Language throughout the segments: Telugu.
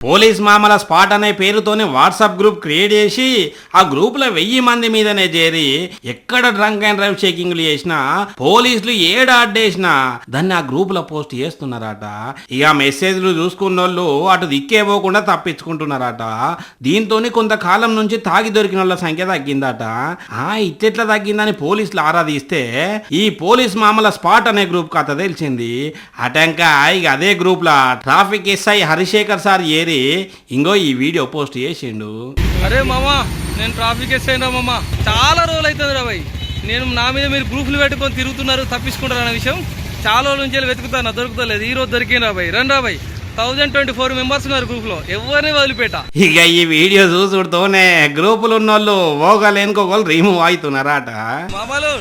పోలీస్ మామల స్పాట్ అనే పేరుతోనే వాట్సాప్ గ్రూప్ క్రియేట్ చేసి ఆ గ్రూప్ లో 1000 మంది మీదనే చేరి ఎక్కడ డ్రంక్ అండ్ డ్రైవ్ చెకింగ్లు చేసినా పోలీసులు ఏడ అడ్డేసినా దాన్ని ఆ గ్రూప్ లో పోస్ట్ చేస్తున్నారట. ఇక మెసేజ్లు చూసుకున్నోళ్ళు అటు దిక్కే పోకుండా తప్పించుకుంటున్నారట. దీంతో కొంతకాలం నుంచి తాగి దొరికిన వాళ్ళ సంఖ్య తగ్గిందట. ఇట్లెట్లా తగ్గిందని పోలీసులు ఆరాధిస్తే ఈ పోలీస్ మామల స్పాట్ అనే గ్రూప్ కథ తెలిసింది. అటంక ఇక అదే గ్రూప్ లా ట్రాఫిక్ ఎస్ఐ హరిశేఖర్ సార్ ఏరి ఇంకో ఈ వీడియో పోస్ట్ చేసిండు. అరే మామా, నేను ట్రాఫిక్ ఎస్ఐ రా మామా, చాలా రోజులు అవుతుంది రా భయ్. నేను నా మీద మీరు గ్రూపులు పెట్టుకొని తిరుగుతున్నారు, తప్పించుకుంటారు అనే విషయం చాలా రోజుల నుంచి వెతుకుతాను, దొరుకుతలేదు. ఈ రోజు దొరికింది రా భయ్. రండి రా భయ్. 1024 మెంబర్స్ ఉన్నారు గ్రూప్ లో, ఎవరిని వదిలిపెట్ట. ఇక ఈ వీడియో చూసుడుతోనే గ్రూపులు ఉన్నోళ్ళు ఓగలేనుకోగోళ్ళు రిమూవ్ అవుతున్నారట. మామూలు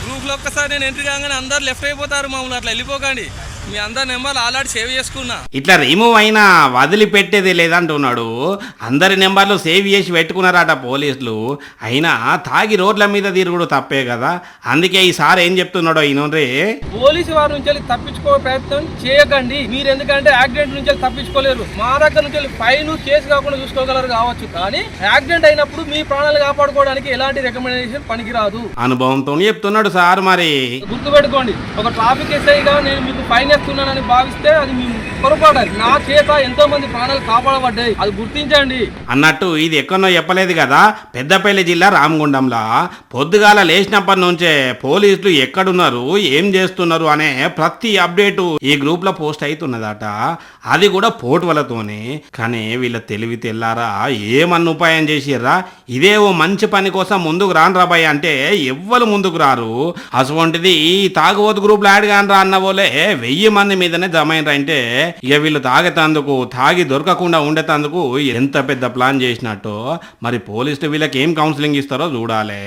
గ్రూప్ లో ఒక్కసారి నేను ఎంట్రీ కాగానే అందరు లెఫ్ట్ అయిపోతారు. మామూలు అట్లా వెళ్ళిపోకండి, మీ అందరి నెంబర్లు ఆల్రెడీ సేవ్ చేసుకున్నా. ఇట్లా రిమూవ్ అయినా వదిలిపెట్టేది లేదంటున్నాడు. అందరి నెంబర్లు సేవ్ చేసి పెట్టుకున్నారట పోలీసులు. అయినా తాగి రోడ్ల మీద తిరుగుడు తప్పే కదా. అందుకే ఈసారి ఏం చెప్తున్నాడో ఈయనరే, పోలీసు వారి నుంచి తప్పించుకో ప్రయత్నం చేయకండి. మీరు ఎందుకంటే యాక్సిడెంట్ నుంచి తప్పించుకోలేరు. మా దగ్గర నుంచి ఫైన్ కేసు కాకుండా చూసుకోగలరు కావచ్చు, కానీ యాక్సిడెంట్ అయినప్పుడు మీ ప్రాణాలు కాపాడుకోవడానికి ఎలాంటి రికమెండేషన్ పనికిరాదు. అనుభవంతో చెప్తున్నాడు సార్. మరి గుర్తుపెట్టుకోండి, ఒక ట్రాఫిక్ ఎస్ఐగా నేను మీకు ఫైన్ వేస్తున్నానని భావిస్తే అది మీ పొరపాటు. నా చేత ఎంతో మంది ప్రాణాలు కాపాడబడ్డాయి, అది గుర్తించండి అన్నట్టు. ఇది ఎక్కడో చెప్పలేదు కదా, పెద్దపల్లి జిల్లా రామగుండంలా పొద్దుగాల లేచినప్పటి నుంచే పోలీసులు ఎక్కడున్నారు, ఏం చేస్తున్నారు అనే ప్రతి అప్డేటు ఈ గ్రూప్ లో పోస్ట్ అవుతున్నదట. అది కూడా పోటువలతోనే. కానీ వీళ్ళ తెలివి తెల్లారా ఏమన్న ఉపాయం చేసిర్రా? ఇదే ఓ మంచి పని కోసం ముందుకు రాను రాబాయ్ అంటే ఎవ్వరు ముందుకు రారు. అటువంటిది ఈ తాగుబోతు గ్రూప్ లో యాడ్ కానరా అన్న పోలే 1000 మంది మీదనే జమైనరా. అంటే ఇక వీళ్ళు తాగేతందుకు, తాగి దొరకకుండా ఉండేతందుకు ఎంత పెద్ద ప్లాన్ చేసినట్టు. మరి పోలీసులు వీళ్ళకి ఏం కౌన్సిలింగ్ ఇస్తారో చూడాలి.